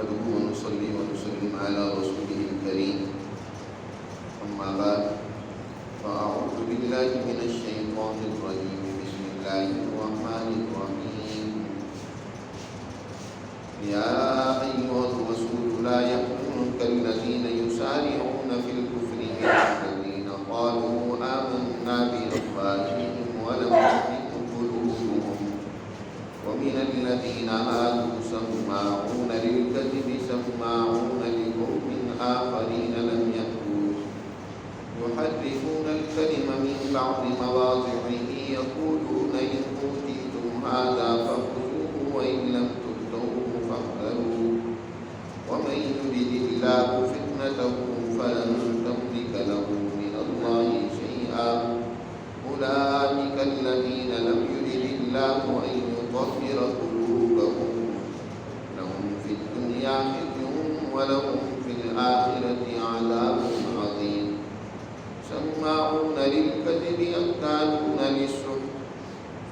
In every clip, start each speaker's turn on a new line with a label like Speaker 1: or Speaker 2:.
Speaker 1: نحمده ونصلي ونسلم على رسوله الكريم أما بعد فأعوذ بالله من الشيطان الرجيم بسم الله الرحمن الرحيم يا أيها الرسول لا يحزنك الذين يسارعون في الكفر من الذين قالوا آمنا بأفواههم ولم تؤمن قلوبهم ومن الذين هادوا سماعون للكذب سماعون لقوم آخرين لم يأتوك يحرفون الكلم من بعد مواضعه يقولون إن أوتيتم هذا فخذوه وإن لم تؤتوه فاحذروا ومن يرد الله فتنته فلن تملك له من الله شيئا أولئك الذين لم يرد الله أن يطهر قلوبهم لهم في الدنيا خزي ولهم في الآخرة عذاب عظيم سماعون للكذب أكالون للسحت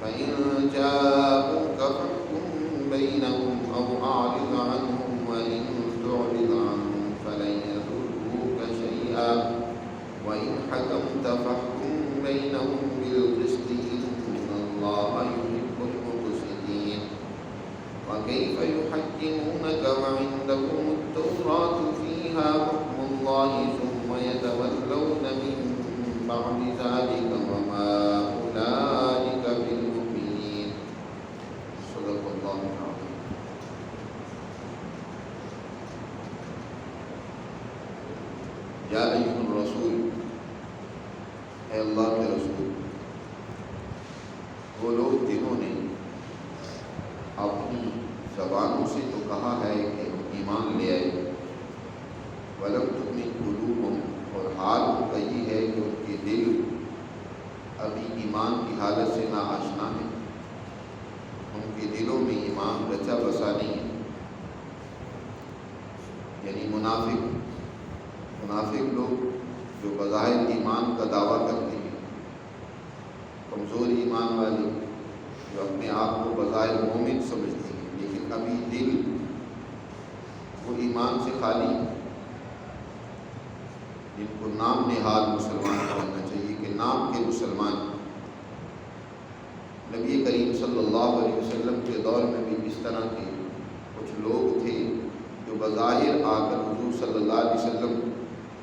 Speaker 1: فإن جاءوك فاحكم بينهم أو أعرض عنهم وإن تعرض عنهم فلن يضروك شيئا وإن حكمت فاحكم بينهم بالقسط إن الله يحب المقسطين وكيف يحكمونك وعندهم التوراة فيها حكم الله ثم يتولون من بعد ذلك وما أولئك بالمؤمنين صدق الله العظيم. یا ایھا الرسول، اے اللہ کے رسول، وہ لوگ جنہوں نے اپنی زبانوں سے تو کہا ہے کہ ایمان لے آئے، وَلَمْ تُؤْمِنْ قُلُوبُهُمْ، اور حال ان کا یہ ہے کہ ان کے دل ابھی ایمان کی حالت سے ناآشنا ہے، ان کے دلوں میں ایمان رچا بسا نہیں ہے، یعنی منافق لوگ جو بظاہر ایمان کا دعویٰ کرتے ہیں، کمزور ایمان والے جو اپنے آپ کو بظاہر مومن سمجھتے ہیں لیکن ابھی دل وہ ایمان سے خالی ہے، جن کو نام نہاد مسلمان کہنا چاہیے کہ نام کے مسلمان۔ نبی کریم صلی اللہ علیہ وسلم کے دور میں بھی اس طرح کے کچھ لوگ تھے جو بظاہر آ کر حضور صلی اللہ علیہ وسلم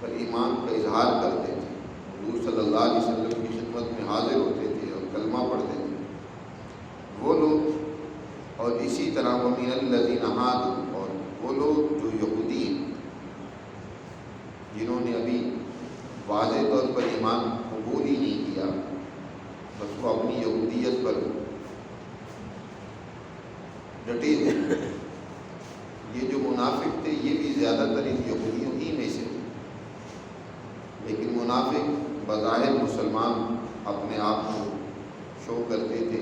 Speaker 1: پر ایمان کا اظہار کرتے تھے، حضور صلی اللہ علیہ وسلم کی خدمت میں حاضر ہوتے تھے اور کلمہ پڑھتے تھے وہ لوگ، اور اسی طرح وَمِنَ الَّذِينَ هَادُوا، اور وہ لوگ جو یہودی ہیں جنہوں نے ابھی واضح طور پر ایمان قبول ہی نہیں کیا، بس وہ اپنی یہودیت پر ڈٹے ہوئے۔ یہ جو منافق تھے یہ بھی زیادہ تر ان یہودیوں ہی میں سے تھے، لیکن منافق بظاہر مسلمان اپنے آپ کو شو کرتے تھے،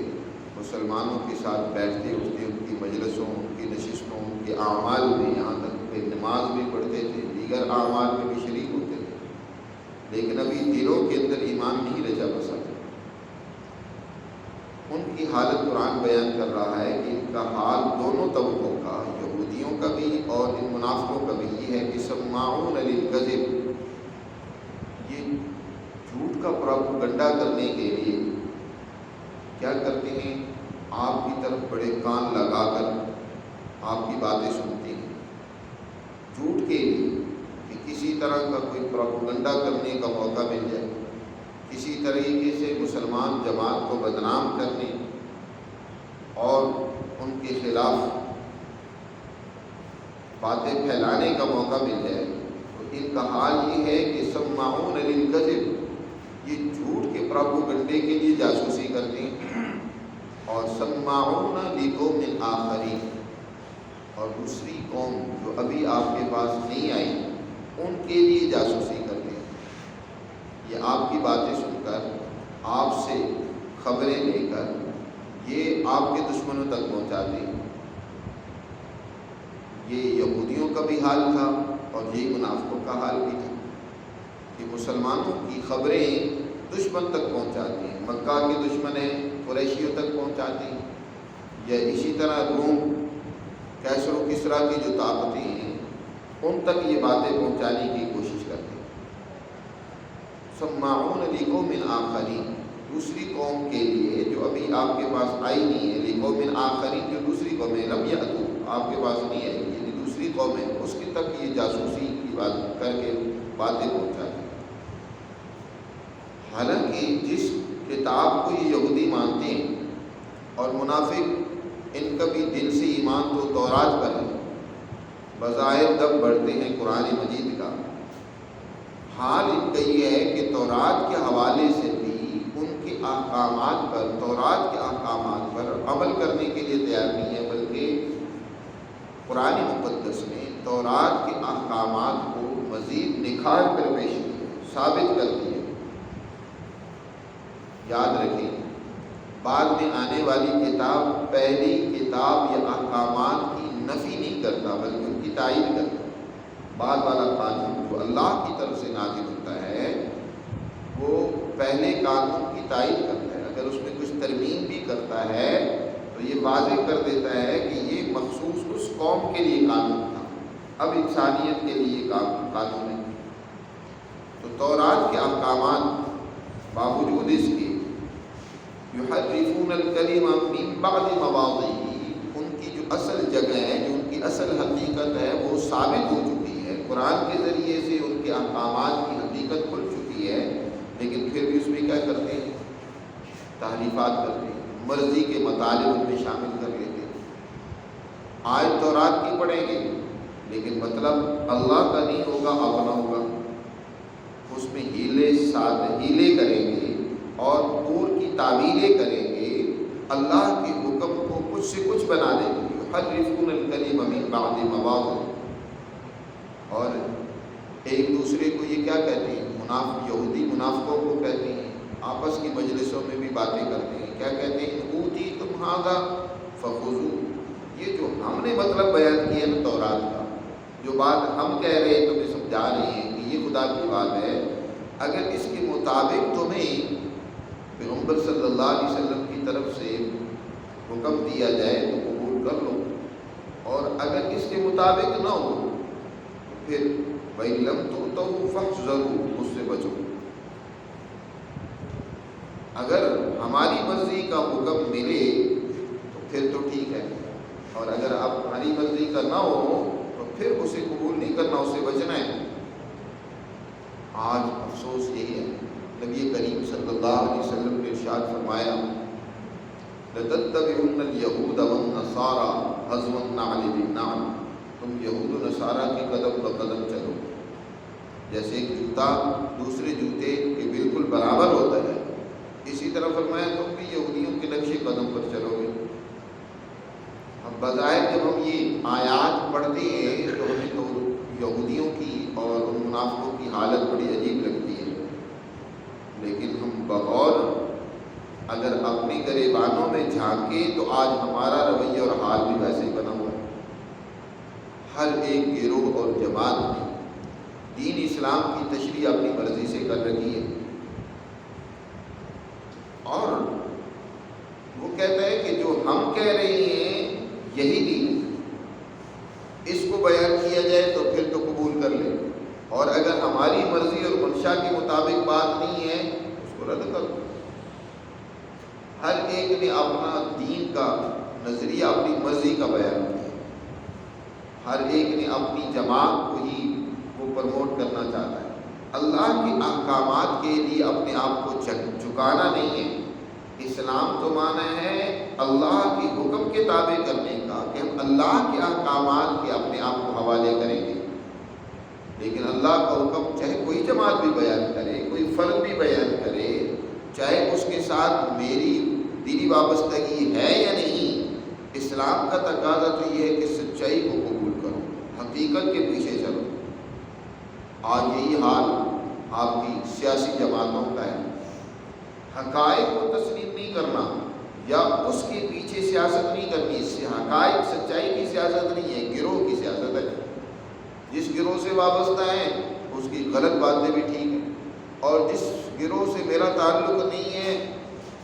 Speaker 1: مسلمانوں کے ساتھ بیٹھتے اٹھتے، ان کی مجلسوں، ان کی نشستوں، ان کے اعمال میں، یہاں تک کہ نماز بھی پڑھتے تھے، دیگر اعمال میں بھی شریک ہوتے تھے، لیکن ابھی دلوں کے اندر ایمان نہیں رچا بسا تھا۔ ان کی حالت قرآن بیان کر رہا ہے کہ ان کا حال دونوں طبقوں کا، یہودیوں کا بھی اور ان منافقوں کا بھی یہ ہے کہ سماعون للکذب، یہ جھوٹ کا پروپیگنڈا کرنے کے لیے کیا کرتے ہیں، آپ کی طرف بڑے کان لگا کر آپ کی باتیں سنتے ہیں، جھوٹ کے لیے کہ کسی طرح کا کوئی پروپیگنڈا کرنے کا موقع مل جائے، کسی طریقے سے مسلمان جماعت کو بدنام کرنے اور ان کے خلاف باتیں پھیلانے کا موقع مل جائے، تو ان کا حال یہ ہے کہ سماعون للکذب، یہ جھوٹ کے پروپیگنڈے کے لیے جاسوسی کرتے ہیں، اور سماعون لقوم آخرین، اور دوسری قوم جو ابھی آپ کے پاس نہیں آئی ان کے لیے جاسوسی کرتے ہیں، یہ آپ کی باتیں سن کر، آپ سے خبریں لے کر یہ آپ کے دشمنوں تک پہنچاتے ہیں۔ یہ یہودیوں کا بھی حال تھا اور یہ منافقوں کا حال بھی تھا کہ مسلمانوں کی خبریں دشمن تک پہنچاتی ہیں، مکہ کے دشمن ہیں قریشیوں تک پہنچاتی ہیں، یا اسی طرح روم کیسر و کسریٰ کی جو طاقتیں ہیں ان تک یہ باتیں پہنچانے کی کوشش کرتے ہیں۔ سماعون لقوم آخرین، دوسری قوم کے لیے جو ابھی آپ کے پاس آئی نہیں ہے، لقوم آخرین جو دوسری قوم ہے، لم یأتوا، آپ کے پاس نہیں آئی، یعنی دوسری قوم ہے، اس کی تک یہ جاسوسی کی بات کر کے باتیں پہنچاتے ہیں۔ حالانکہ جس کتاب کو یہ یہودی مانتے ہیں اور منافق ان کا بھی دل سے ایمان تو تورات پر ہے، بظاہر دب بڑھتے ہیں قرآن مجید کا، حال ان کا یہ ہے کہ تورات کے حوالے سے بھی ان کے احکامات پر، تورات کے احکامات پر عمل کرنے کے لیے تیار نہیں ہے، بلکہ قرآن مقدس میں تورات کے احکامات کو مزید نکھار کر پیش کیا، ثابت کر دیا۔ یاد رکھیں، بعد میں آنے والی کتاب پہلی کتاب یا احکامات کی نفی نہیں کرتا بلکہ ان کی تائید کرتا ہے۔ بعد والا قانون جو اللہ کی طرف سے نازل ہوتا ہے وہ پہلے قانون کی تائید کرتا ہے، اگر اس میں کچھ ترمیم بھی کرتا ہے تو یہ واضح کر دیتا ہے کہ یہ مخصوص اس قوم کے لیے قانون تھا، اب انسانیت کے لیے قانون ہے۔ تو تورات کے احکامات باوجود اس کے یحرفون الکلم من بعد مواضعہ، ان کی جو اصل جگہ ہے، جو ان کی اصل حقیقت ہے وہ ثابت ہو چکی ہے، قرآن کے ذریعے سے ان کے احکامات کی حقیقت کھل چکی ہے، لیکن پھر بھی اس میں کیا کرتے ہیں؟ تحریفات کرتے ہیں، مرضی کے مطالب ان میں شامل کر لیتے ہیں۔ آیت تورات کی پڑھیں گے لیکن مطلب اللہ کا نہیں ہوگا، اپنا ہوگا، اس میں ہیلے کریں گے اور پور کی تعویلیں کریں گے، اللہ کے حکم کو کچھ سے کچھ بنا دیں گے۔ یحرفون الکلم من بعد مواضعہ، اور ایک دوسرے کو یہ کیا کہتے ہیں؟ یہودی منافقوں کو کہتے ہیں، آپس کی مجلسوں میں بھی باتیں کرتے ہیں، کیا کہتے ہیں؟ ان اوتیتم ھذا فخذوہ، یہ جو ہم نے مطلب بیان کیا نا تورات کا، جو بات ہم کہہ رہے ہیں تمہیں سمجھا رہے ہیں کہ یہ خدا کی بات ہے، اگر اس کے مطابق تمہیں پیغمبر صلی اللہ علیہ وسلم کی طرف سے حکم دیا جائے تو قبول کر لو، اور اگر اس کے مطابق نہ ہو تو پھر وَإِن لَّمْ تُؤْتَوْا فَاحْذَرُوا، مجھ سے بچو۔ اگر ہماری مرضی کا حکم ملے تو پھر تو ٹھیک ہے، اور اگر اب ہماری مرضی کا نہ ہو تو پھر اسے قبول نہیں کرنا، اسے بچنا ہے۔ آج افسوس یہی ہے، نبی کریم صلی اللہ علیہ وسلم نے ارشاد فرمایا لَتَتَّبِعُنَّ الْيَهُودَ وَالنَّصَارَىٰ حَذْوَ النَّعْلِ بِالنَّعْلِ، تم یہود و نصارہ کے قدم بقدم چلو، جیسے ایک جوتا دوسرے جوتے کے بالکل برابر ہوتا ہے، اسی طرح فرمایا تم بھی یہودیوں کے نقش قدم پر چلو گے۔ اب بظاہر جب ہم یہ آیات پڑھتے ہیں تو ہمیں تو یہودیوں کی اور ان منافقوں کی حالت بڑی عجیب لگتی ہے، لیکن ہم بغور اگر اپنے گریبانوں میں جھانکیں تو آج ہمارا رویہ اور حال بھی ویسے ہی بنا ہوا ہے۔ ہر ایک گروہ اور جماعت نے دین اسلام کی تشریح اپنی مرضی سے کر رکھی ہے، اور وہ کہتا ہے کہ جو ہم کہہ رہے ہیں یہی دین، اس کو بیان کیا جائے تو پھر تو قبول کر لیں، اور اگر ہماری مرضی اور منشا کے مطابق بات نہیں ہے اس کو رد کر دو۔ ہر ایک نے اپنا دین کا نظریہ اپنی مرضی کا بیان کیا، ہر ایک نے اپنی جماعت کو ہی وہ پروموٹ کرنا چاہتا ہے۔ اللہ کے احکامات کے لیے اپنے آپ کو جھکانا نہیں ہے۔ اسلام تو مانا ہے اللہ کے حکم کے تابع کرنے کا، کہ ہم اللہ کے احکامات کے اپنے آپ کو حوالے کریں گے، لیکن اللہ کا حکم چاہے کوئی جماعت بھی بیان کرے، کوئی فرد بھی بیان کرے، چاہے اس کے ساتھ میری دلی وابستگی ہے یا نہیں، اسلام کا تقاضا تو یہ ہے کہ سچائی کو قبول کرو، حقیقت کے پیچھے چلو۔ آج یہی حال آپ کی سیاسی جماعتوں کا ہے، حقائق کو تسلیم نہیں کرنا یا اس کے پیچھے سیاست نہیں کرنی، اس سے حقائق سچائی کی سیاست نہیں ہے، گروہ کی سیاست ہے۔ جس گروہ سے وابستہ ہیں اس کی غلط باتیں بھی ٹھیک ہیں، اور جس گروہ سے میرا تعلق نہیں ہے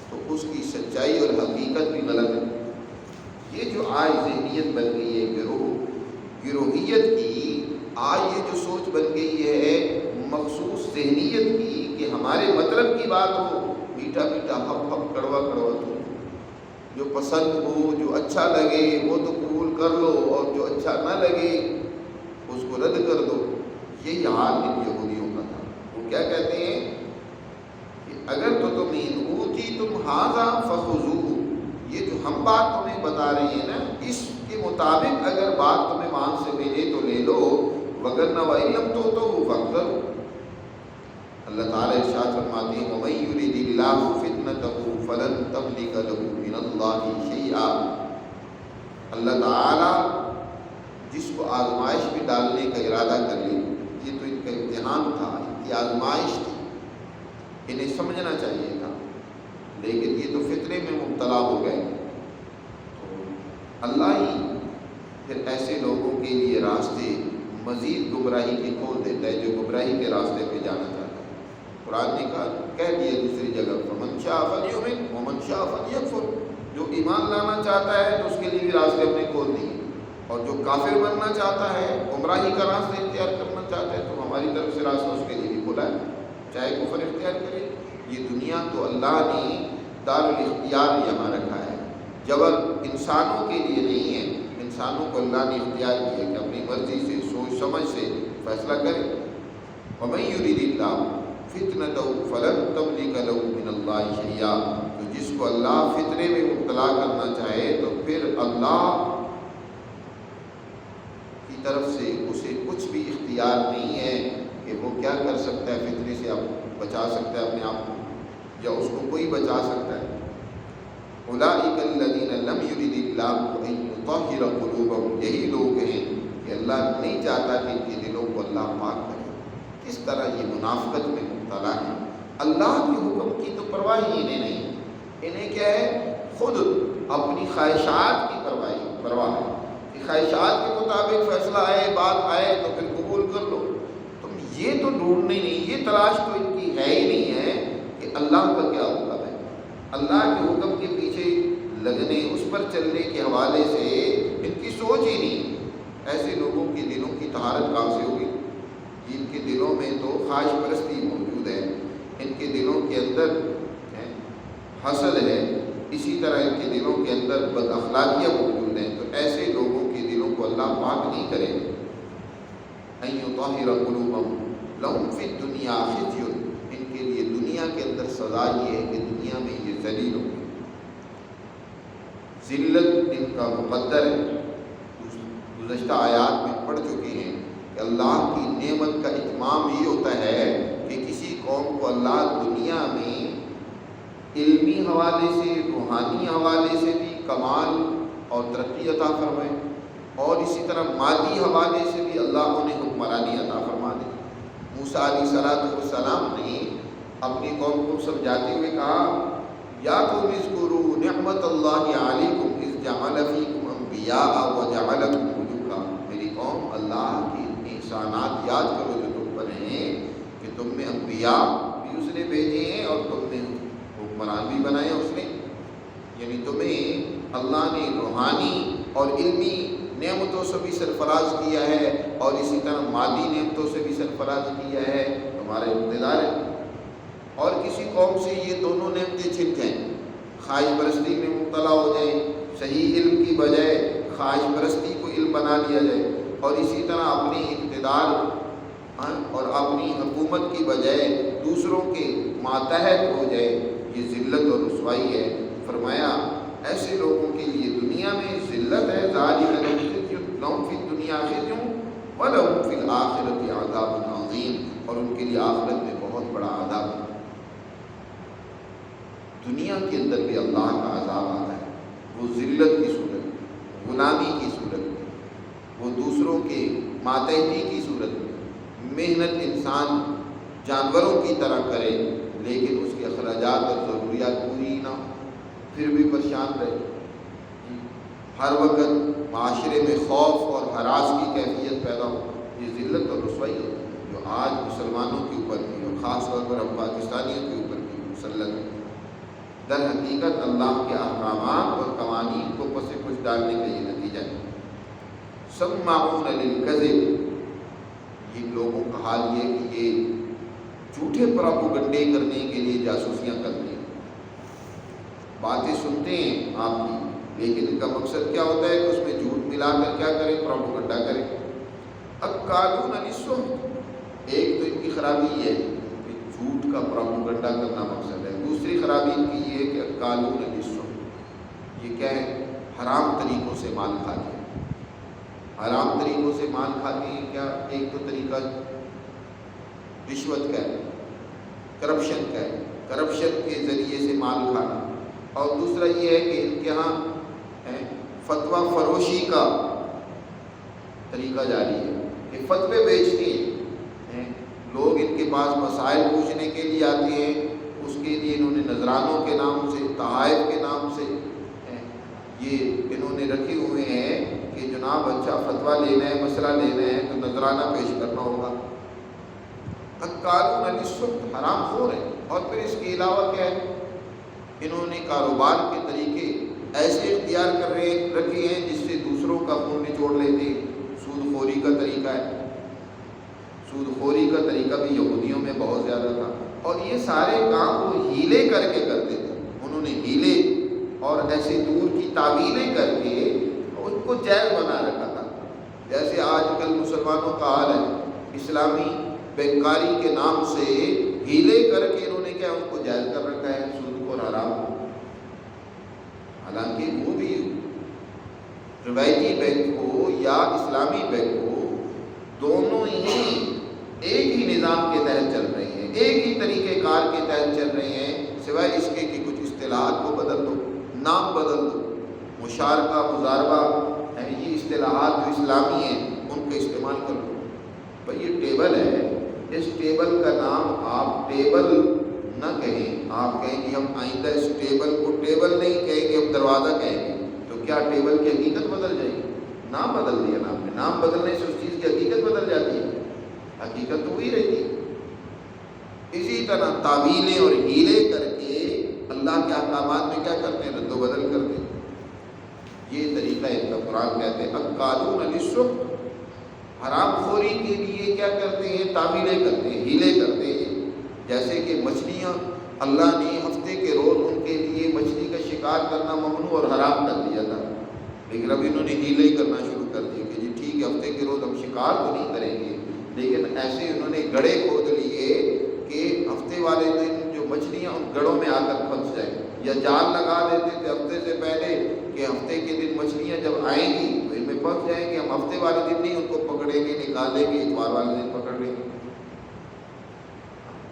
Speaker 1: تو اس کی سچائی اور حقیقت بھی غلط ہے۔ یہ جو آج ذہنیت بن گئی ہے گروہ گروہیت کی، آج یہ جو سوچ بن گئی ہے مخصوص ذہنیت کی کہ ہمارے مطلب کی بات ہو، میٹھا میٹھا ہپ ہپ کڑوا کڑوا تو جو پسند ہو، جو اچھا لگے وہ تو قبول کر لو، اور جو اچھا نہ لگے اس کو رد کر دو۔ یہی حال ان یہودیوں کا تھا۔ وہ کیا کہتے ہیں کہ اگر تو تم اوتی تم ھذا فخذوہ، یہ جو ہم بات تمہیں بتا رہے ہیں نا، اس کے مطابق اگر بات تمہیں وہاں سے ملے تو لے لو، وگرنہ وَإِن لَّمْ تُؤْتُوهُ فَاحْذَرُوا۔ اللہ تعالیٰ ارشاد فرماتے ہیں وَمَن يُرِدِ اللَّهُ فِتْنَتَهُ فَلَن تَمْلِكَ لَهُ مِنَ اللَّهِ شَيْئًا۔ اللہ تعالیٰ جس کو آزمائش میں ڈالنے کا ارادہ کر لے، یہ تو ان کا امتحان تھا، یہ آزمائش تھی، انہیں سمجھنا چاہیے تھا، لیکن یہ تو فطرے میں مبتلا ہو گئے، تو اللہ ہی پھر ایسے لوگوں کے لیے راستے مزید گمراہی کے کھول دیتا ہے جو گمراہی کے راستے پہ جانا چاہتا ہے۔ قرآن نے کہہ دیا دوسری جگہ فَمَن شَاءَ فَلْيُؤْمِنْ وَمَن شَاءَ فَلْيَكْفُرْ، جو ایمان لانا چاہتا ہے تو اس کے لیے بھی راستے اپنے کھول دیے، اور جو کافر بننا چاہتا ہے، گمراہی کا راستہ اختیار کرنا چاہتا ہے، تو ہماری طرف سے راستہ اس کے لیے بھی کھلا ہے، چاہے کفر اختیار کرے۔ یہ دنیا تو اللہ نے دار الاختیار یہاں رکھا ہے، جبر انسانوں کے لیے نہیں ہے، انسانوں کو اللہ نے اختیار کیا کہ اپنی مرضی سے سوچ سمجھ سے فیصلہ کرے۔ وَمَن يُرِدِ اللَّهُ فِتْنَتَهُ فَلَن تَمْلِكَ لَهُ مِنَ اللَّهِ شَيْئًا، تو جس کو اللہ فطرے میں مبتلا کرنا چاہے تو پھر اللہ کی طرف سے اسے کچھ بھی اختیار نہیں ہے کہ وہ کیا کر سکتا ہے، فطرے سے بچا سکتا ہے اپنے آپ کو، یا اس کو کوئی بچا سکتا ہے۔ اولئک الذین لم یرد اللہ ان یطہر قلوبہم، یہی لوگ ہیں کہ اللہ نہیں چاہتا کہ ان کے دلوں کو اللہ پاک کرے۔ کس طرح یہ منافقت میں مبتلا ہے، اللہ کے حکم کی تو پرواہ ہی انہیں نہیں، انہیں کیا ہے، خود اپنی خواہشات کی پرواہ ہے کہ خواہشات کے مطابق فیصلہ آئے، بات آئے تو پھر قبول کر لو۔ تم یہ تو ڈھونڈنے نہیں، یہ تلاش تو ان کی ہے ہی نہیں ہے کہ اللہ کا کیا حکم ہے، اللہ کے حکم کے پیچھے لگنے، اس پر چلنے کے حوالے سے ان کی سوچ ہی نہیں۔ ایسے لوگوں کے دلوں کی طہارت کہاں سے ہوگی؟ جن کے دلوں میں تو خواہش پرستی موجود ہے، ان کے دلوں کے اندر حسد ہے، اسی طرح ان کے دلوں کے اندر بد اخلاقیاں موجود ہیں، تو ایسے لوگوں کے دلوں کو اللہ پاک نہیں کرے۔ ان یطہر قلوبہم لہم فی الدنیا خزی، ان کے لیے دنیا کے اندر سزا یہ ہے کہ دنیا میں یہ ذلیل ہوں گے، ذلت ان کا مقدر ہے۔ گزشتہ آیات میں پڑھ چکے ہیں کہ اللہ کی نعمت کا اتمام یہ ہوتا ہے کہ کسی قوم کو اللہ دنیا میں علمی حوالے سے، روحانی حوالے سے بھی کمال اور ترقی عطا فرمائے، اور اسی طرح مادی حوالے سے بھی اللہ انہیں حکمرانی عطا فرما دے۔ موسیٰ علیہ السلام نے اپنی قوم کو سمجھاتے ہوئے کہا یا قوم اذکروا نعمت اللہ علیکم اذ جعل فیکم انبیاء وجعلکم ملوکا، میری قوم اللہ کی احسانات یاد کرو جو تم پر ہیں کہ تم میں انبیاء بھی اس نے بھیجے ہیں اور تم نے حکمران بھی بنائے اس نے، یعنی تمہیں اللہ نے روحانی اور علمی نعمتوں سے بھی سرفراز کیا ہے اور اسی طرح مادی نعمتوں سے بھی سرفراز کیا ہے، تمہارے اقتدار ہے۔ اور کسی قوم سے یہ دونوں نعمتیں چھن جائیں، خواہش پرستی میں مبتلا ہو جائیں، صحیح علم کی بجائے خواہش پرستی کو علم بنا لیا جائے، اور اسی طرح اپنی اقتدار اور اپنی حکومت کی بجائے دوسروں کے ماتحت ہو جائے، یہ ذلت اور رسوائی ہے۔ فرمایا ایسے لوگوں کے لیے دنیا میں ذلت ہے، ذالک لہم فی الدنیا خزی ولہم فی الآخرۃ عذاب عظیم، اور ان کے لیے آخرت میں بہت بڑا عذاب ہے۔ دنیا کے اندر بھی اللہ کا عذاب آتا ہے، وہ ذلت کی صورت میں، غلامی کی صورت میں، وہ دوسروں کے ماتحتی کی صورت میں، محنت انسان جانوروں کی طرح کرے لیکن اس کے اخراجات اور ضروریات پوری نہ ہو، پھر بھی پریشان رہے، ہر وقت معاشرے میں خوف اور ہراس کی کیفیت پیدا ہو، یہ ذلت اور رسوائی ہوتی ہے جو آج مسلمانوں کے اوپر بھی اور خاص طور پر ہم پاکستانیوں کے اوپر بھی مسلط ہے۔ در حقیقت اللہ کے احکامات اور قوانین کو پس پش ڈالنے کا یہ نتیجہ ہے۔ سماعون للکذب، یہ لوگوں کا حال یہ کہ یہ جھوٹے پروپیگنڈے کرنے کے لیے جاسوسیاں کرتے ہیں، باتیں سنتے ہیں آپ کی، لیکن ان کا مقصد کیا ہوتا ہے کہ اس میں جھوٹ ملا کر کیا کریں، پروپیگنڈا کریں۔ اکالون للسحت، ایک تو ان کی خرابی یہ ہے کہ جھوٹ کا پروپیگنڈا کرنا مقصد ہے، دوسری خرابی ان کی یہ ہے کہ اکالون للسحت، یہ کیا ہے، حرام طریقوں سے مال کھاتے ہیں۔ حرام طریقوں سے مال کھاتے ہیں کیا؟ ایک تو طریقہ رشوت کا ہے، کرپشن کا ہے، کرپشن کے ذریعے سے مال کھانا، اور دوسرا یہ ہے کہ ان کے ہاں فتویٰ فروشی کا طریقہ جاری ہے کہ فتوے بیچتے ہیں، لوگ ان کے پاس مسائل پوچھنے کے لیے آتے ہیں، اس کے لیے انہوں نے نذرانوں کے نام سے، تحائف کے نام سے یہ انہوں نے رکھے ہوئے ہیں کہ جناب اچھا فتویٰ لینا ہے، مسئلہ لینا ہے تو نذرانہ پیش کرنا ہوگا۔ اکالون للسحت، حرام خور ہے۔ اور پھر اس کے علاوہ کیا ہے، انہوں نے کاروبار کے طریقے ایسے اختیار کر رکھے ہیں جس سے دوسروں کا خون نچوڑ لیتے ہیں۔ سود خوری کا طریقہ ہے، سود خوری کا طریقہ بھی یہودیوں میں بہت زیادہ تھا، اور یہ سارے کام وہ ہیلے کر کے کرتے تھے۔ انہوں نے ہیلے اور ایسے دور کی تعویلیں کر کے ان کو جائز بنا رکھا تھا۔ جیسے آج کل مسلمانوں کا حال ہے، اسلامی بینکاری کے نام سے ہیلے کر کے انہوں نے کیا ان کو جائز کر رکھا ہے، سود کو حرام کو۔ حالانکہ وہ بھی روایتی بینک ہو یا اسلامی بینک ہو، دونوں ہی ایک ہی نظام کے تحت چل رہے ہیں، ایک ہی طریقہ کار کے تحت چل رہے ہیں، سوائے اس کے کہ کچھ اصطلاحات کو بدل دو، نام بدل دو، مشارکہ، مضاربہ، یہ اصطلاحات جو اسلامی ہیں ان کا استعمال کر لو۔ بھائی یہ ٹیبل ہے، اس ٹیبل کا نام آپ ٹیبل نہ کہیں، آپ کہیں کہ ہم آئندہ اس ٹیبل کو ٹیبل نہیں کہیں گے، ہم دروازہ کہیں گے، تو کیا ٹیبل کی حقیقت بدل جائے گی؟ نام بدل دیا نام نے، نام بدلنے سے اس چیز کی حقیقت بدل جاتی ہے؟ حقیقت تو وہی رہتی ہے۔ اسی طرح تعویلیں اور ہیلے کر کے اللہ کے احکامات میں کیا کرتے ہیں، رد و بدل کرتے ہیں۔ یہ طریقہ ان کا قرآن کہتے ہیں اکالون للسحت، حرام خوری کے لیے کیا کرتے ہیں، تعویلیں کرتے ہیں، ہیلے کرتے ہیں۔ جیسے کہ مچھلیاں، اللہ نے ہفتے کے روز ان کے لیے مچھلی کا شکار کرنا ممنوع اور حرام کر دیا تھا، لیکن اب انہوں نے ہیلے کرنا شروع کر دیے کہ جی ٹھیک ہے ہفتے کے روز ہم شکار تو نہیں کریں گے، لیکن ایسے انہوں نے گڑھے کھود لیے کہ ہفتے والے دن جو مچھلیاں ان گڑھوں میں آ کر پھنس جائیں، یا جال لگا دیتے تھے ہفتے سے پہلے کہ ہفتے کے دن مچھلیاں جب آئیں گی تو ان میں پھنس جائیں گے، ہم ہفتے والے دن نہیں ان کو پکڑیں گے، نکالیں گے، اتوار والے دن پکڑ لیں گے۔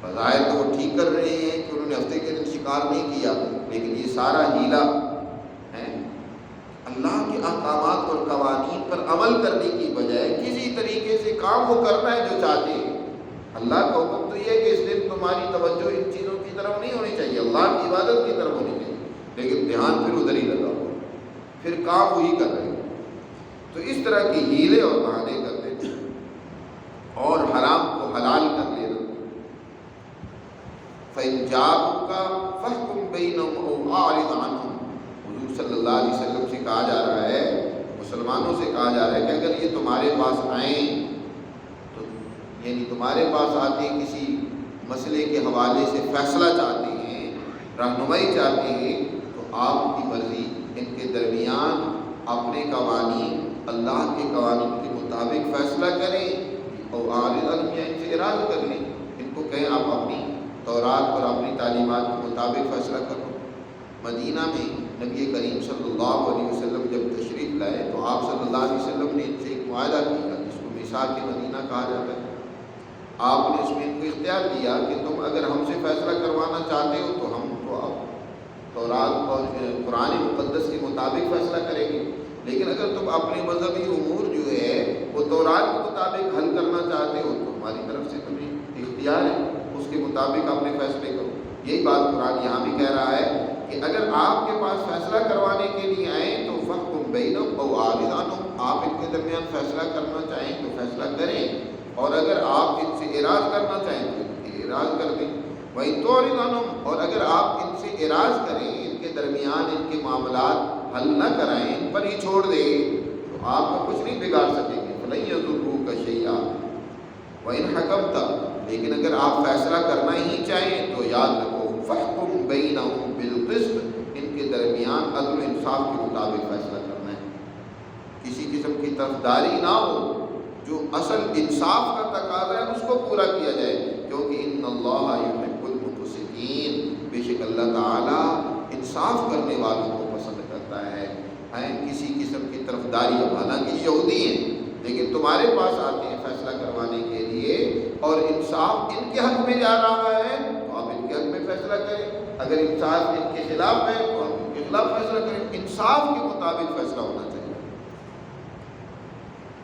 Speaker 1: بظاہر تو وہ ٹھیک کر رہے ہیں کہ انہوں نے ہفتے کے دن شکار نہیں کیا، لیکن یہ سارا ہیلا ہے۔ اللہ کے احکامات اور قوانین پر عمل کرنے کی بجائے کسی طریقے سے کام وہ کرنا ہے جو چاہتے ہیں۔ اللہ کا حکم تو یہ ہے کہ اس دن تمہاری توجہ ان چیزوں کی طرف نہیں ہونی چاہیے، اللہ کی عبادت کی طرف ہونی چاہیے، لیکن دھیان پھر ادھر ہی لگا ہوا، پھر کام وہی کر رہے ہیں۔ تو اس طرح کی ہیلے اور بہانے کرتے تھے اور حرام کو حلال کر لینا۔ فَإِن جَاءُوكَ فَاحْكُم بَيْنَهُمْ أَوْ أَعْرِضْ عَنْهُمْ، حضور صلی اللہ علیہ وسلم سے کہا جا رہا ہے، مسلمانوں سے کہا جا رہا ہے کہ اگر یہ تمہارے پاس آئیں تو یعنی تمہارے پاس آتے کسی مسئلے کے حوالے سے فیصلہ چاہتے ہیں، رہنمائی چاہتے ہیں، تو آپ کی مرضی، ان کے درمیان اپنے قوانین اللہ کے قوانین کے مطابق فیصلہ کریں، اور اعرض عنہم، یا ان سے اعراض کر لیں، ان کو کہیں آپ اپنی تورات اور اپنی تعلیمات کے مطابق فیصلہ کرو۔ مدینہ میں نبی کریم صلی اللہ علیہ وسلم جب تشریف لائے تو آپ صلی اللہ علیہ وسلم نے ان سے ایک معاہدہ کیا جس کو میثاق مدینہ کہا جاتا ہے۔ آپ نے اس میں ان کو اختیار دیا کہ تم اگر ہم سے فیصلہ کروانا چاہتے ہو تو ہم تو آپ تورات اور قرآن مقدس کے مطابق فیصلہ کریں گے، لیکن اگر تم اپنے مذہبی امور جو ہے وہ تورات کے مطابق حل کرنا چاہتے ہو تو ہماری طرف سے تمہیں اختیار ہے، اس کے مطابق اپنے فیصلے کرو۔ یہی بات قرآن یہاں بھی کہہ رہا ہے کہ اگر آپ کے پاس فیصلہ کروانے کے لیے آئیں تو فَاحْكُم بَيْنَهُمْ أَوْ أَعْرِضْ عَنْهُمْ، آپ ان کے درمیان فیصلہ کرنا چاہیں تو فیصلہ کریں، اور اگر آپ ان سے اعراض کرنا چاہیں تو ان کے اعراض کر دیں۔ وَإِن تُعْرِضْ عَنْهُمْ، اور اگر آپ ان سے اعراض کریں، ان کے درمیان ان کے معاملات حل نہ کرائیں، ان پر ہی چھوڑ دیں، تو آپ کو کچھ نہیں بگاڑ وَإِنْ حَكَمْتَ، لیکن اگر آپ فیصلہ کرنا ہی چاہیں تو یاد رکھو فَحْكُمْ بَيْنَهُمْ بِالْقِسْطِ، ان کے درمیان عدل و انصاف کے مطابق فیصلہ کرنا ہے، کسی قسم کی طرفداری نہ ہو، جو اصل انصاف کا تقاضا ہے اس کو پورا کیا جائے، کیونکہ ان اللہ یحب المقسطین، بے شک اللہ تعالیٰ انصاف کرنے والوں کو پسند کرتا ہے۔ کسی قسم کی طرفداری، حالانکہ یہودی ہیں لیکن تمہارے پاس آتے ہیں فیصلہ کروانے کے لیے، اور انصاف ان کے حق میں جا رہا ہے تو آپ ان کے حق میں فیصلہ کریں، اگر انصاف ان کے خلاف ہے تو آپ ان کے خلاف فیصلہ کریں، انصاف کے مطابق فیصلہ ہونا چاہیے۔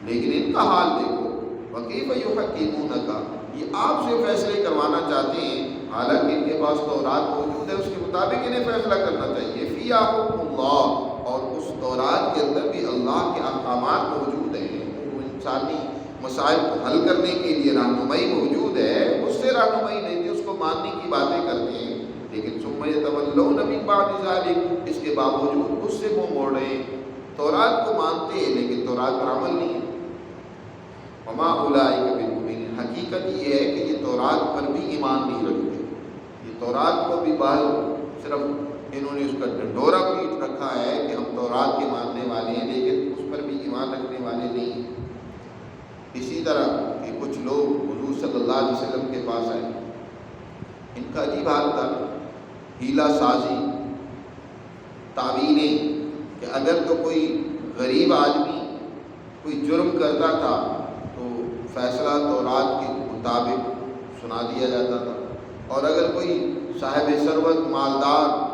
Speaker 1: لیکن ان کا حال دیکھو، وَكَيْفَ يُحَكِّمُونَكَ، یہ آپ سے فیصلے کروانا چاہتے ہیں، حالانکہ ان کے پاس تورات موجود ہے، اس کے مطابق انہیں فیصلہ کرنا چاہیے۔ فِيهَا حُكْمُ اللَّهِ، اور اس تورات کے اندر بھی اللہ کے احکامات موجود ہیں، وہ انسانی مسائل کو حل کرنے کے لیے رہنمائی موجود ہے، اس سے رہنمائی لیتے، اس کو ماننے کی باتیں کرتے ہیں، لیکن ثم يتولون من بعد ذلك، اس کے باوجود اس سے منہ موڑ رہے ہیں، تورات کو مانتے ہیں لیکن تورات پر عمل نہیں ہے۔ وما اولئک بالمؤمنین، حقیقت یہ ہے کہ یہ تورات پر بھی ایمان نہیں رکھتے، یہ تورات کو بھی باہر صرف انہوں نے اس کا ڈنڈورا پیٹ رکھا ہے کہ ہم تورات کے ماننے والے ہیں، لیکن اس پر بھی ایمان رکھنے والے نہیں ہیں۔ اسی طرح کہ کچھ لوگ حضور صلی اللہ علیہ وسلم کے پاس آئے، ان کا عجیب حال تھا، ہیلا سازی، تعویلیں، کہ اگر تو کوئی غریب آدمی کوئی جرم کرتا تھا تو فیصلہ تورات کے مطابق سنا دیا جاتا تھا، اور اگر کوئی صاحب ثروت، مالدار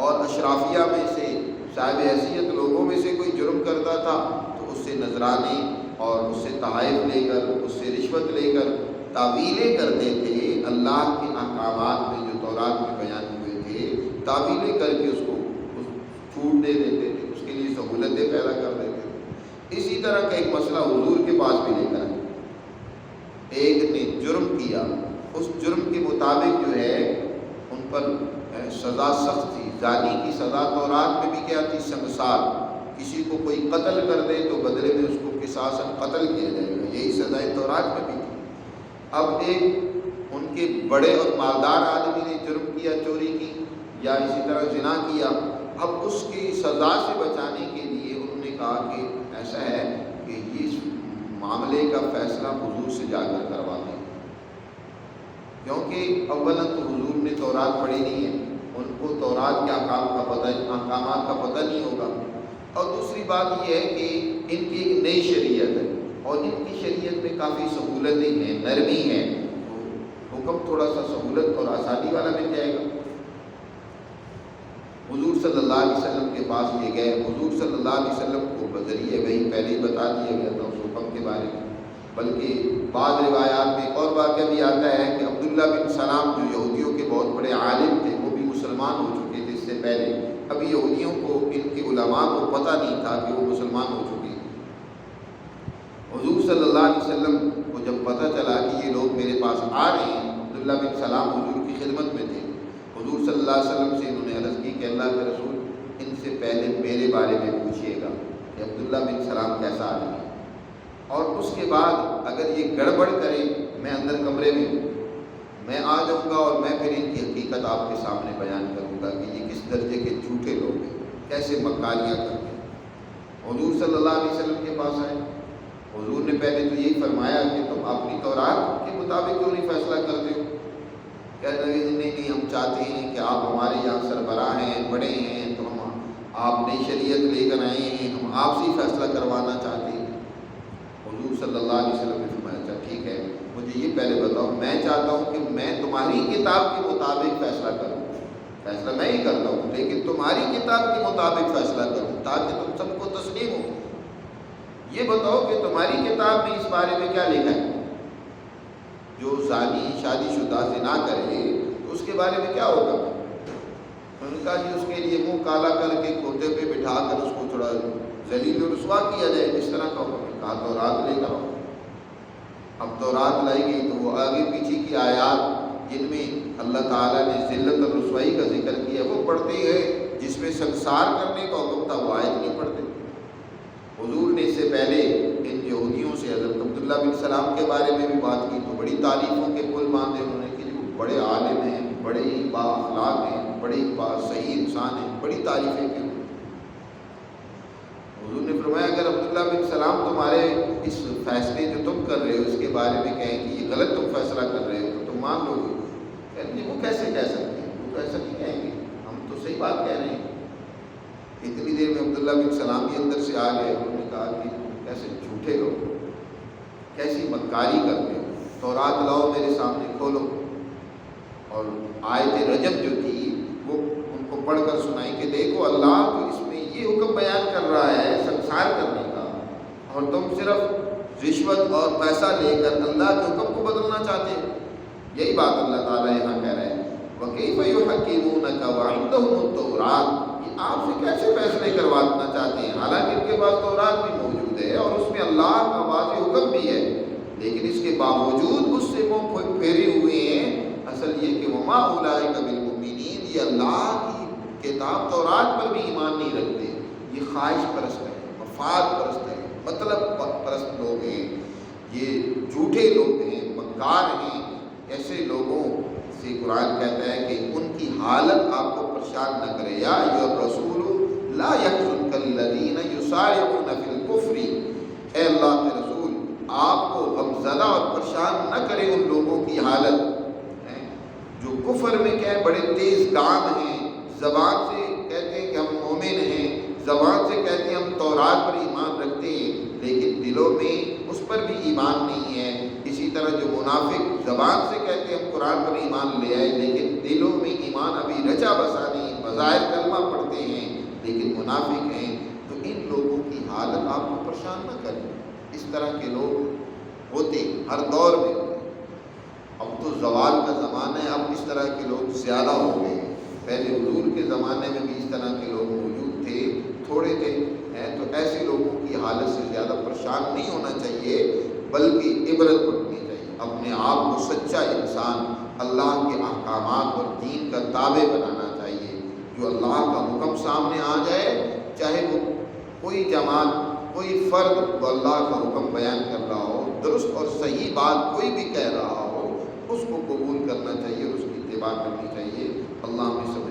Speaker 1: اور اشرافیہ میں سے صاحب حیثیت لوگوں میں سے کوئی جرم کرتا تھا تو اس سے نذرانے اور اس سے تحائف لے کر، اس سے رشوت لے کر تعویلیں کرتے تھے، اللہ کے احکامات میں جو تورات میں بیان ہوئے تھے تعویلیں کر کے اس کو چھوٹ دے دیتے تھے، اس کے لیے سہولتیں پیدا کر دیتے تھے۔ اسی طرح کا ایک مسئلہ حضور کے پاس بھی لے کر آئے، ایک نے جرم کیا، اس جرم کے مطابق جو ہے ان پر سزا سخت تھی، زانی کی سزا تورات میں بھی کیا تھی؟ سنگسار، کسی کو کوئی قتل کر دے تو بدلے میں اس کو قصاصاً قتل کیا جائے گا، یہی سزائیں تورات میں بھی تھی۔ اب ایک ان کے بڑے اور مالدار آدمی نے جرم کیا، چوری کی یا اسی طرح زنا کیا، اب اس کی سزا سے بچانے کے لیے انہوں نے کہا کہ ایسا ہے کہ اس معاملے کا فیصلہ حضور سے جا کر کروا دیں، کیونکہ اولاً تو حضور نے تورات پڑھی نہیں ہے، ان کو تورات کے احکامات کا پتہ نہیں ہوگا، اور دوسری بات یہ ہے کہ ان کی ایک نئی شریعت ہے اور ان کی شریعت میں کافی سہولتیں ہیں، نرمی ہے، تو حکم تھوڑا سا سہولت اور آسانی والا مل جائے گا۔ حضور صلی اللہ علیہ وسلم کے پاس یہ گئے، حضور صلی اللہ علیہ وسلم کو بذریعہ وحی پہلے ہی بتا دیا گیا تھا اس حکم کے بارے میں، بلکہ بعض روایات میں ایک اور واقعہ بھی آتا ہے کہ عبداللہ بن سلام جو یہودیوں کے بہت بڑے عالم تھے، وہ بھی مسلمان ہو چکے تھے اس سے پہلے، اب یہودیوں کو، ان کے علماء کو پتہ نہیں تھا کہ وہ مسلمان ہو چکے ہیں۔ حضور صلی اللہ علیہ وسلم کو جب پتہ چلا کہ یہ لوگ میرے پاس آ رہے ہیں، عبداللہ بن سلام حضور کی خدمت میں تھے، حضور صلی اللہ علیہ وسلم سے انہوں نے عرض کی کہ اللہ کے رسول ان سے پہلے میرے بارے میں پوچھیے گا کہ عبداللہ بن سلام کیسا آدمی ہے، اور اس کے بعد اگر یہ گڑبڑ کرے، میں اندر کمرے میں ہوں، میں آ جاؤں گا اور میں پھر ان کی حقیقت آپ کے سامنے بیان کروں گا کہ یہ کس درجے کے جھوٹے لوگ ہیں، کیسے مکاریاں کرتے ہیں۔ حضور صلی اللہ علیہ وسلم کے پاس آئے، حضور نے پہلے تو یہی فرمایا کہ تم اپنی تورات کے مطابق کیوں نہیں فیصلہ کرتے ہو؟ کہہ رہے ہیں نہیں، ہم چاہتے ہیں کہ آپ ہمارے یہاں سربراہ ہیں، بڑے ہیں، تو ہم آپ نئی شریعت لے کر آئے ہیں، ہم آپ سے فیصلہ کروانا چاہتے ہیں۔ حضور صلی اللہ علیہ وسلم نے فرمایا اچھا ٹھیک ہے، مجھے یہ پہلے بتاؤ، میں چاہتا ہوں کہ میں تمہاری کتاب کے مطابق فیصلہ کروں، فیصلہ میں ہی کرتا ہوں لیکن تمہاری کتاب کے مطابق فیصلہ کروں تاکہ تم سب کو تسلیم ہو۔ یہ بتاؤ کہ تمہاری کتاب میں اس بارے میں کیا لکھا ہے؟ جو زانی، شادی شدہ زنا کرے تو اس کے بارے میں کیا ہوگا؟ ان کا جی اس کے لیے منہ کالا کر کے کھوتے پہ بٹھا کر اس کو تھوڑا ذلیل و رسوا کیا جائے، اس طرح کا حکم ہے۔ کہا تورات لے کر آؤ۔ اب تورات لائی گئی تو وہ آگے پیچھے کی آیات جن میں اللہ تعالیٰ نے ذلت اور رسوائی کا ذکر کیا وہ پڑھتے ہیں، جس میں سنسار کرنے کا حکم تھا وہ آیت نہیں پڑھتے۔ حضور نے اس سے پہلے ان یہودیوں سے، حضرت عبداللہ عبداللہ بن سلام کے بارے میں بھی بات کی تو بڑی تعریفوں کے پل باندھے انہوں نے کہ جو بڑے عالم ہیں، بڑے ہی با اخلاق ہیں، بڑے ہی صحیح انسان ہیں، بڑی تعریفیں کی. حضور نے فرمایا اگر عبداللہ بن سلام تمہارے اس فیصلے جو تم کر رہے ہو اس کے بارے میں کہیں کہ یہ غلط تم فیصلہ کر رہے ہو تو تم مان لو گے؟ کہتے ہیں وہ کیسے کہہ سکتے ہیں، وہ تو ایسا نہیں کہیں گے، ہم تو صحیح بات کہہ رہے ہیں. اتنی دیر میں عبداللہ بن سلام بھی اندر سے آ گئے. انہوں نے کہا کہ کیسے جھوٹے لوگ، کیسی مکاری کرتے ہو، تورات لاؤ میرے سامنے کھولو. اور آیت رجم جو تھی وہ ان کو پڑھ کر سنائی کہ دیکھو اللہ تو اس میں یہ حکم بیان کر رہا ہے سنسار کرنے کا، اور تم صرف رشوت اور پیسہ لے کر اللہ کے حکم کو بدلنا چاہتے ہو. یہی بات اللہ تعالیٰ یہاں کہہ رہے ہیں وَكَيْفَ يُحَكِّمُونَكَ وَعِندَهُمُ التَّوْرَاةُ. یہ آپ سے کیسے فیصلے کروانا چاہتے ہیں حالانکہ ان کے پاس تورات بھی موجود ہے اور اس میں اللہ کا واضح حکم بھی ہے، لیکن اس کے باوجود اس سے منہ پھیرے ہوئے ہیں. اصل یہ کہ وَمَا أُولَٰئِكَ بِالْمُؤْمِنِينَ، یہ اللہ کی کتاب تورات پر بھی ایمان نہیں رکھتے. یہ خواہش پرست ہے، مفاد پرست ہے، مطلب پرست لوگ ہیں، یہ جھوٹے لوگ ہیں، مکار ہیں. ایسے لوگوں سے قرآن کہتا ہے کہ ان کی حالت آپ کو پریشان نہ کرے. یا ایھا الرسول لا یحزنک الذین یسارعون فی الکفر. اے اللہ کے رسول آپ کو غمزدہ اور پریشان نہ کرے ان لوگوں کی حالت جو کفر میں کیا ہے بڑے تیز گام ہیں، زبان سے کہتے ہیں کہ ہم مومن ہیں، زبان سے کہتے ہیں ہم تورات پر ایمان رکھتے ہیں، لیکن دلوں میں اس پر بھی ایمان نہیں ہے. اسی طرح جو منافق زبان سے کہتے ہیں ہم قرآن پر ایمان لے آئے لیکن دلوں میں ایمان ابھی رچا بسا نہیں، بظاہر کلمہ پڑھتے ہیں لیکن منافق ہیں. تو ان لوگوں کی حالت آپ کو پریشان نہ کرے. اس طرح کے لوگ ہوتے ہر دور میں. اب تو زوال کا زمانہ ہے، اب اس طرح کے لوگ زیادہ ہو گئے ہیں. پہلے حضور کے زمانے میں بھی اس طرح کے لوگ موجود تھے، تھوڑے تھے. تو ایسے لوگوں کی حالت سے زیادہ پریشان نہیں ہونا چاہیے بلکہ عبرت پڑھنی چاہیے. اپنے آپ کو سچا انسان اللہ کے احکامات اور دین کا تابع بنانا چاہیے. جو اللہ کا حکم سامنے آ جائے، چاہے وہ کوئی جماعت کوئی فرد وہ اللہ کا حکم بیان کر رہا ہو، درست اور صحیح بات کوئی بھی کہہ رہا ہو، اس کو قبول کرنا چاہیے، اس کی اتباع کرنی چاہیے. اللہ ہمیں سب